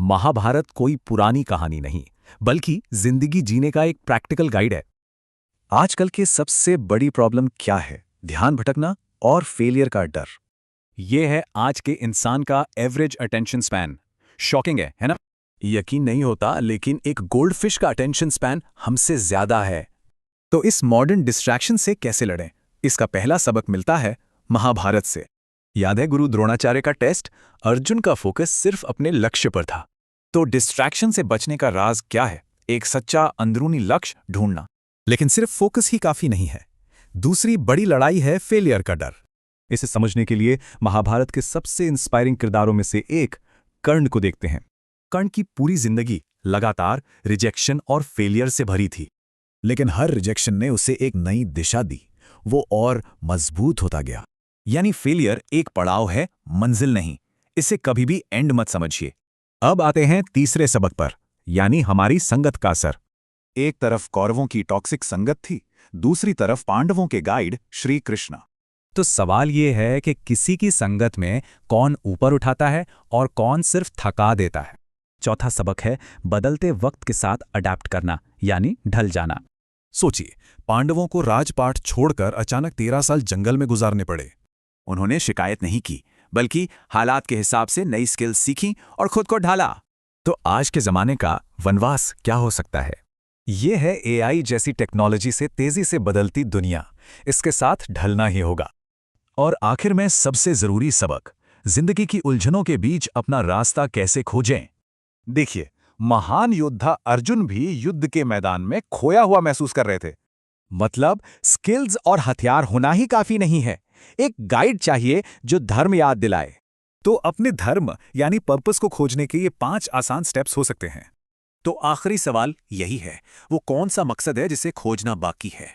महाभारत कोई पुरानी कहानी नहीं, बल्कि जिंदगी जीने का एक प्रैक्टिकल गाइड है। आजकल की सबसे बड़ी प्रॉब्लम क्या है? ध्यान भटकना और फेलियर का डर। ये है आज के इंसान का एवरेज अटेंशन स्पैन। शॉकिंग है ना? यकीन नहीं होता, लेकिन एक गोल्डफिश का अटेंशन स्पैन हमसे ज्यादा है। तो इस मॉडर्न डिस्ट्रैक्शन से कैसे लड़ें? इसका पहला सबक मिलता है महाभारत से। याद है गुरु द्रोणाचार्य का टेस्ट? अर्जुन का फोकस सिर्फ अपने लक्ष्य पर था। तो डिस्ट्रैक्शन से बचने का राज क्या है? एक सच्चा अंदरूनी लक्ष्य ढूंढना। लेकिन सिर्फ फोकस ही काफी नहीं है। दूसरी बड़ी लड़ाई है फेलियर का डर। इसे समझने के लिए महाभारत के सबसे इंस्पायरिंग किरदारों में से एक कर्ण को देखते हैं। कर्ण की पूरी जिंदगी लगातार रिजेक्शन और फेलियर से भरी थी, लेकिन हर रिजेक्शन ने उसे एक नई दिशा दी। वो और मजबूत होता गया। यानी फेलियर एक पड़ाव है, मंजिल नहीं। इसे कभी भी एंड मत समझिए। अब आते हैं तीसरे सबक पर, यानी हमारी संगत का असर। एक तरफ कौरवों की टॉक्सिक संगत थी, दूसरी तरफ पांडवों के गाइड श्री कृष्ण। तो सवाल ये है कि किसी की संगत में कौन ऊपर उठाता है और कौन सिर्फ थका देता है। चौथा सबक है बदलते वक्त के साथ अडैप्ट करना, यानी ढल जाना। सोचिए, पांडवों को राजपाट छोड़कर अचानक 13 साल जंगल में गुजारने पड़े। उन्होंने शिकायत नहीं की, बल्कि हालात के हिसाब से नई स्किल्स सीखी और खुद को ढाला। तो आज के जमाने का वनवास क्या हो सकता है? ये है एआई जैसी टेक्नोलॉजी से तेजी से बदलती दुनिया। इसके साथ ढलना ही होगा। और आखिर में सबसे जरूरी सबक, जिंदगी की उलझनों के बीच अपना रास्ता कैसे खोजें। देखिए, महान योद्धा अर्जुन भी युद्ध के मैदान में खोया हुआ महसूस कर रहे थे। मतलब स्किल्स और हथियार होना ही काफी नहीं है, एक गाइड चाहिए जो धर्म याद दिलाए। तो अपने धर्म यानी पर्पस को खोजने के ये 5 आसान स्टेप्स हो सकते हैं। तो आखिरी सवाल यही है, वो कौन सा मकसद है जिसे खोजना बाकी है?